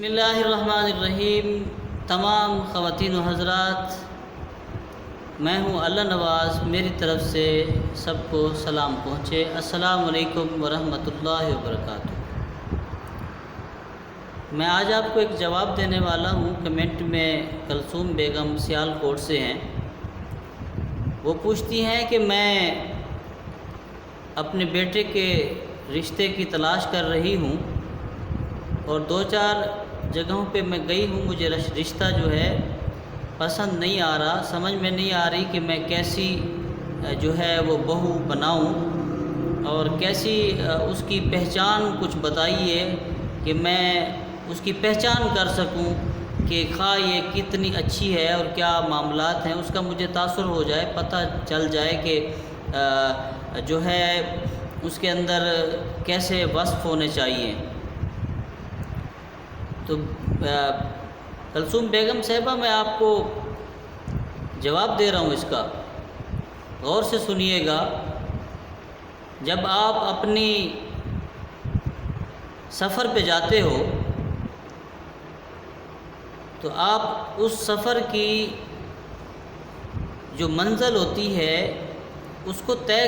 بسم اللہ الرحمن الرحیم۔ تمام خواتین و حضرات، میں ہوں اللہ نواز، میری طرف سے سب کو سلام پہنچے۔ السلام علیکم ورحمۃ اللہ وبرکاتہ۔ میں آج آپ کو ایک جواب دینے والا ہوں۔ کمنٹ میں کلثوم بیگم سیال کوٹ سے ہیں، وہ پوچھتی ہیں کہ میں اپنے بیٹے کے رشتے کی تلاش کر رہی ہوں اور 2-4 جگہوں پہ میں گئی ہوں، مجھے رشتہ جو ہے پسند نہیں آ رہا، سمجھ میں نہیں آ رہی کہ میں کیسی جو ہے وہ بہو بناؤں اور کیسی اس کی پہچان کچھ بتائیے کہ میں اس کی پہچان کر سکوں کہ خواہ یہ کتنی اچھی ہے اور کیا معاملات ہیں، اس کا مجھے تاثر ہو جائے، پتہ چل جائے کہ جو ہے اس کے اندر کیسے وصف ہونے چاہیے۔ تو کلثوم بیگم صاحبہ، میں آپ کو جواب دے رہا ہوں اس کا، غور سے سنیے گا۔ جب آپ اپنی سفر پہ جاتے ہو تو آپ اس سفر کی جو منزل ہوتی ہے اس کو طے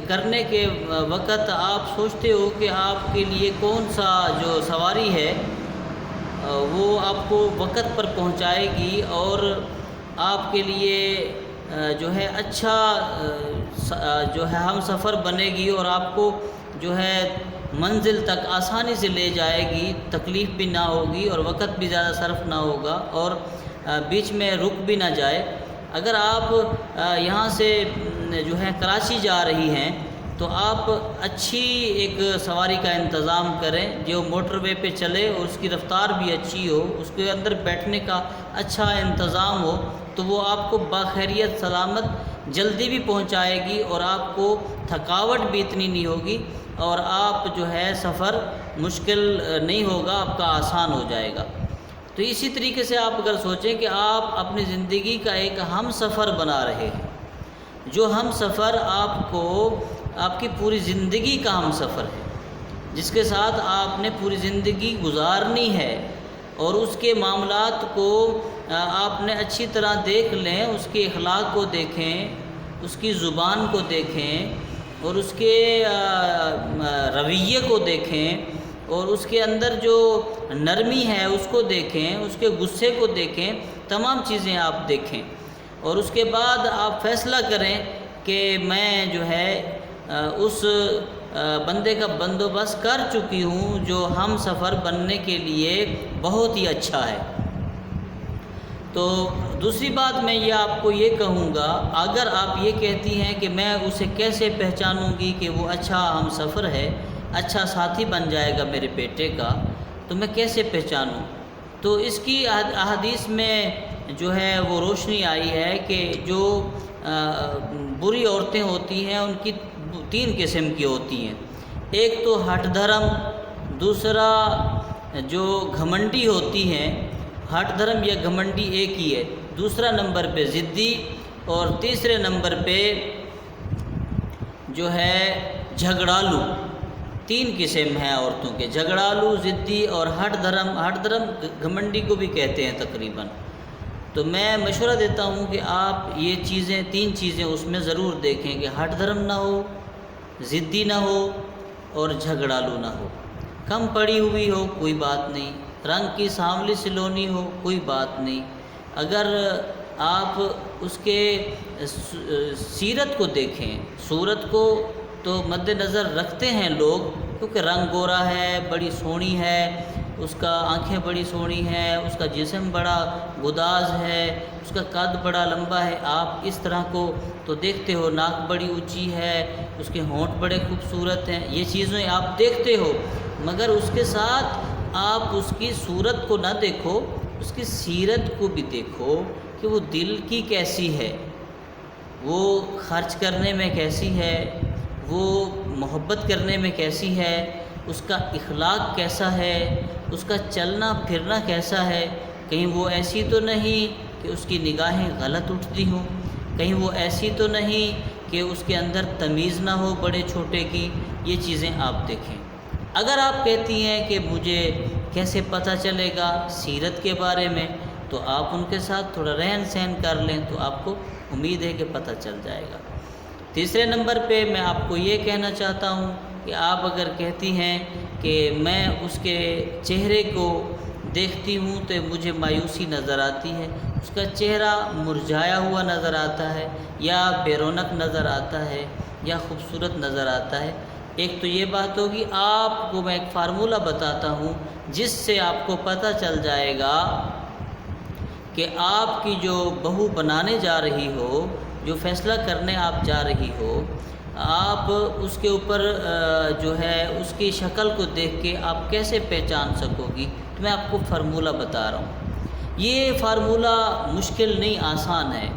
کرنے کے وقت آپ سوچتے ہو کہ آپ کے لیے کون سا جو سواری ہے وہ آپ کو وقت پر پہنچائے گی اور آپ کے لیے جو ہے اچھا جو ہے ہم سفر بنے گی اور آپ کو جو ہے منزل تک آسانی سے لے جائے گی، تکلیف بھی نہ ہوگی اور وقت بھی زیادہ صرف نہ ہوگا اور بیچ میں رک بھی نہ جائے۔ اگر آپ یہاں سے جو ہے کراچی جا رہی ہیں تو آپ اچھی ایک سواری کا انتظام کریں جو موٹر وے پہ چلے اور اس کی رفتار بھی اچھی ہو، اس کے اندر بیٹھنے کا اچھا انتظام ہو، تو وہ آپ کو باخیریت سلامت جلدی بھی پہنچائے گی اور آپ کو تھکاوٹ بھی اتنی نہیں ہوگی اور آپ جو ہے سفر مشکل نہیں ہوگا، آپ کا آسان ہو جائے گا۔ تو اسی طریقے سے آپ اگر سوچیں کہ آپ اپنی زندگی کا ایک ہم سفر بنا رہے ہیں، جو ہم سفر آپ کی پوری زندگی کا ہم سفر ہے، جس کے ساتھ آپ نے پوری زندگی گزارنی ہے اور اس کے معاملات کو آپ نے اچھی طرح دیکھ لیں، اس کے اخلاق کو دیکھیں، اس کی زبان کو دیکھیں اور اس کے رویے کو دیکھیں اور اس کے اندر جو نرمی ہے اس کو دیکھیں، اس کے غصے کو دیکھیں، تمام چیزیں آپ دیکھیں اور اس کے بعد آپ فیصلہ کریں کہ میں جو ہے اس بندے کا بندوبست کر چکی ہوں جو ہم سفر بننے کے لیے بہت ہی اچھا ہے۔ تو دوسری بات میں آپ کو یہ کہوں گا، اگر آپ یہ کہتی ہیں کہ میں اسے کیسے پہچانوں گی کہ وہ اچھا ہم سفر ہے، اچھا ساتھی بن جائے گا میرے بیٹے کا، تو میں کیسے پہچانوں؟ تو اس کی احادیث میں جو ہے وہ روشنی آئی ہے کہ جو بری عورتیں ہوتی ہیں ان کی 3 قسم کی ہوتی ہیں۔ ایک تو ہٹ دھرم، دوسرا جو گھمنڈی ہوتی ہیں، ہٹ دھرم یا گھمنڈی ایک ہی ہے، دوسرا نمبر پہ ضدی اور تیسرے نمبر پہ جو ہے جھگڑالو۔ 3 قسم ہیں عورتوں کے، جھگڑالو، ضدی اور ہٹ دھرم۔ ہٹ دھرم گھمنڈی کو بھی کہتے ہیں تقریباً۔ تو میں مشورہ دیتا ہوں کہ آپ یہ 3 چیزیں اس میں ضرور دیکھیں کہ ہٹ دھرم نہ ہو، ضدی نہ ہو اور جھگڑالو نہ ہو۔ کم پڑی ہوئی ہو کوئی بات نہیں، رنگ کی سانولی سلونی ہو کوئی بات نہیں، اگر آپ اس کے سیرت کو دیکھیں، صورت کو تو مد نظر رکھتے ہیں لوگ، کیونکہ رنگ گورا ہے، بڑی سونی ہے، اس کا آنکھیں بڑی سونی ہیں، اس کا جسم بڑا گداز ہے، اس کا قد بڑا لمبا ہے، آپ اس طرح کو تو دیکھتے ہو، ناک بڑی اونچی ہے، اس کے ہونٹ بڑے خوبصورت ہیں، یہ چیزیں آپ دیکھتے ہو، مگر اس کے ساتھ آپ اس کی صورت کو نہ دیکھو، اس کی سیرت کو بھی دیکھو کہ وہ دل کی کیسی ہے، وہ خرچ کرنے میں کیسی ہے، وہ محبت کرنے میں کیسی ہے، اس کا اخلاق کیسا ہے، اس کا چلنا پھرنا کیسا ہے، کہیں وہ ایسی تو نہیں کہ اس کی نگاہیں غلط اٹھتی ہوں، کہیں وہ ایسی تو نہیں کہ اس کے اندر تمیز نہ ہو بڑے چھوٹے کی، یہ چیزیں آپ دیکھیں۔ اگر آپ کہتی ہیں کہ مجھے کیسے پتہ چلے گا؟ سیرت کے بارے میں، تو آپ ان کے ساتھ تھوڑا رہن سہن کر لیں تو آپ کو امید ہے کہ پتہ چل جائے گا۔ تیسرے نمبر پہ میں آپ کو یہ کہنا چاہتا ہوں کہ آپ اگر کہتی ہیں کہ میں اس کے چہرے کو دیکھتی ہوں تو مجھے مایوسی نظر آتی ہے، اس کا چہرہ مرجھایا ہوا نظر آتا ہے، یا بے رونق نظر آتا ہے، یا خوبصورت نظر آتا ہے، ایک تو یہ بات ہوگی۔ آپ کو میں ایک فارمولہ بتاتا ہوں جس سے آپ کو پتہ چل جائے گا کہ آپ کی جو بہو بنانے جا رہی ہو، جو فیصلہ کرنے آپ جا رہی ہو، آپ اس کے اوپر جو ہے اس کی شکل کو دیکھ کے آپ کیسے پہچان سکو گی۔ تو میں آپ کو فارمولہ بتا رہا ہوں۔ یہ فارمولہ مشکل نہیں، آسان ہے۔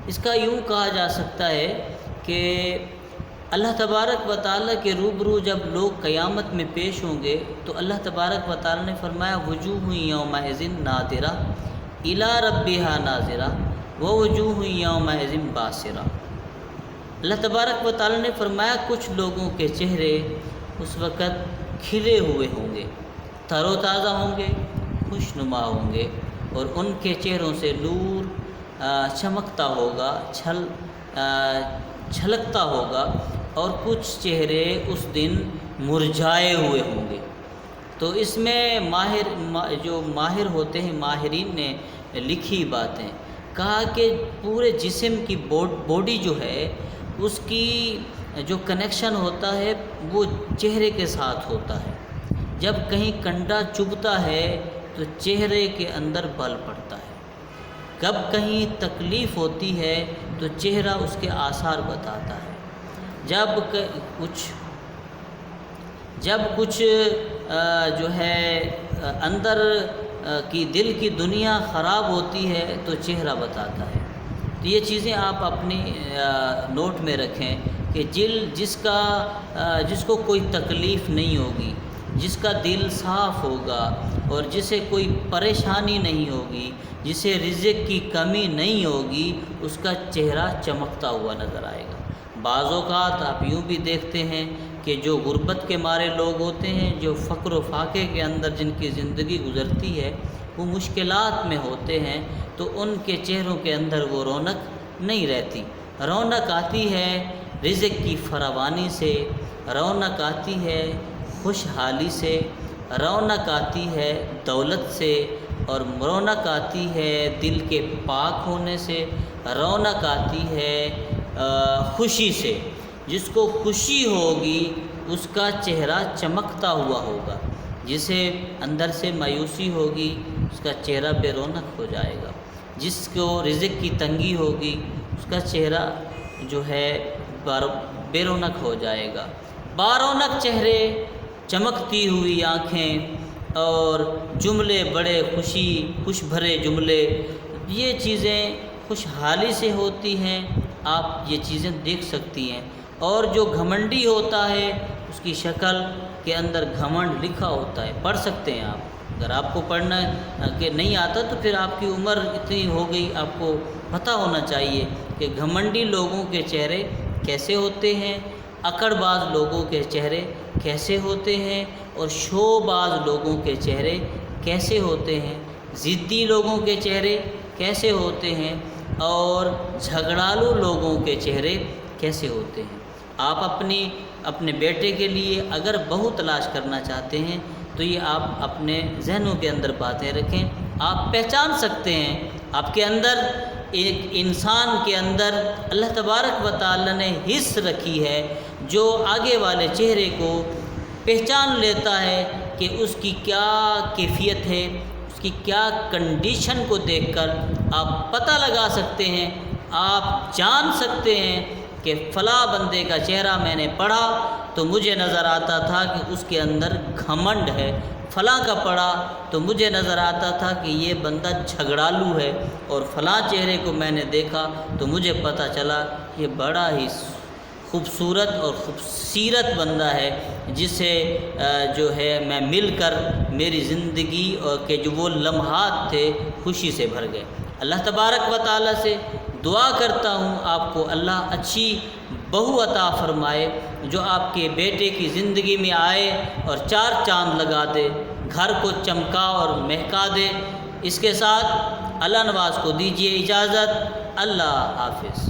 اس کا یوں کہا جا سکتا ہے کہ اللہ تبارک و تعالیٰ کے روبرو جب لوگ قیامت میں پیش ہوں گے تو اللہ تبارک و تعالیٰ نے فرمایا وجوہ یومئذ ناظرہ الی ربہا ناظرہ ووجوہ یومئذ باسرہ۔ اللہ تبارک و تعالیٰ نے فرمایا کچھ لوگوں کے چہرے اس وقت کھلے ہوئے ہوں گے، تر و تازہ ہوں گے، خوش نما ہوں گے، اور ان کے چہروں سے نور چمکتا ہوگا، چھلکتا ہوگا، اور کچھ چہرے اس دن مرجھائے ہوئے ہوں گے۔ تو اس میں جو ماہر ہوتے ہیں، ماہرین نے لکھی باتیں، کہا کہ پورے جسم کی باڈی جو ہے اس کی جو کنیکشن ہوتا ہے وہ چہرے کے ساتھ ہوتا ہے۔ جب کہیں کنڈا چبھتا ہے تو چہرے کے اندر بل پڑتا ہے، جب کہیں تکلیف ہوتی ہے تو چہرہ اس کے آثار بتاتا ہے، جب کچھ جو ہے اندر کی دل کی دنیا خراب ہوتی ہے تو چہرہ بتاتا ہے۔ تو یہ چیزیں آپ اپنی نوٹ میں رکھیں کہ جس کو کوئی تکلیف نہیں ہوگی، جس کا دل صاف ہوگا، اور جسے کوئی پریشانی نہیں ہوگی، جسے رزق کی کمی نہیں ہوگی، اس کا چہرہ چمکتا ہوا نظر آئے گا۔ بعض اوقات آپ یوں بھی دیکھتے ہیں کہ جو غربت کے مارے لوگ ہوتے ہیں، جو فقر و فاقے کے اندر جن کی زندگی گزرتی ہے، وہ مشکلات میں ہوتے ہیں، تو ان کے چہروں کے اندر وہ رونق نہیں رہتی۔ رونق آتی ہے رزق کی فراوانی سے، رونق آتی ہے خوشحالی سے، رونق آتی ہے دولت سے، اور رونق آتی ہے دل کے پاک ہونے سے، رونق آتی ہے خوشی سے۔ جس کو خوشی ہوگی اس کا چہرہ چمکتا ہوا ہوگا، جسے اندر سے مایوسی ہوگی اس کا چہرہ بے رونق ہو جائے گا، جس کو رزق کی تنگی ہوگی اس کا چہرہ جو ہے بے رونق ہو جائے گا۔ بارونق چہرے، چمکتی ہوئی آنکھیں، اور جملے بڑے خوش بھرے جملے، یہ چیزیں خوشحالی سے ہوتی ہیں، آپ یہ چیزیں دیکھ سکتی ہیں۔ اور جو گھمنڈی ہوتا ہے اس کی شکل کے اندر گھمنڈ لکھا ہوتا ہے، پڑھ سکتے ہیں آپ۔ اگر آپ کو پڑھنا کہ نہیں آتا تو پھر آپ کی عمر اتنی ہو گئی، آپ کو پتہ ہونا چاہیے کہ گھمنڈی لوگوں کے چہرے کیسے ہوتے ہیں، اکڑ باز لوگوں کے چہرے کیسے ہوتے ہیں، اور شو باز لوگوں کے چہرے کیسے ہوتے ہیں، ضدی لوگوں کے چہرے کیسے ہوتے ہیں، اور جھگڑالو لوگوں کے چہرے کیسے ہوتے ہیں۔ آپ اپنے بیٹے کے لیے اگر بہو تلاش کرنا چاہتے ہیں تو یہ آپ اپنے ذہنوں کے اندر باتیں رکھیں، آپ پہچان سکتے ہیں۔ آپ کے اندر، ایک انسان کے اندر اللہ تبارک و تعالی نے حس رکھی ہے جو آگے والے چہرے کو پہچان لیتا ہے کہ اس کی کیا کیفیت ہے، اس کی کیا کنڈیشن کو دیکھ کر آپ پتہ لگا سکتے ہیں، آپ جان سکتے ہیں کہ فلاں بندے کا چہرہ میں نے پڑھا تو مجھے نظر آتا تھا کہ اس کے اندر گھمنڈ ہے، فلاں کا پڑھا تو مجھے نظر آتا تھا کہ یہ بندہ جھگڑالو ہے، اور فلاں چہرے کو میں نے دیکھا تو مجھے پتہ چلا یہ بڑا ہی خوبصورت اور خوبصیرت بندہ ہے، جسے جو ہے میں مل کر میری زندگی اور کے جو وہ لمحات تھے خوشی سے بھر گئے۔ اللہ تبارک و تعالیٰ سے دعا کرتا ہوں آپ کو اللہ اچھی بہو عطا فرمائے جو آپ کے بیٹے کی زندگی میں آئے اور چار چاند لگا دے۔ گھر کو چمکا اور مہکا دے۔ اس کے ساتھ اللہ نواز کو دیجیے اجازت۔ اللہ حافظ۔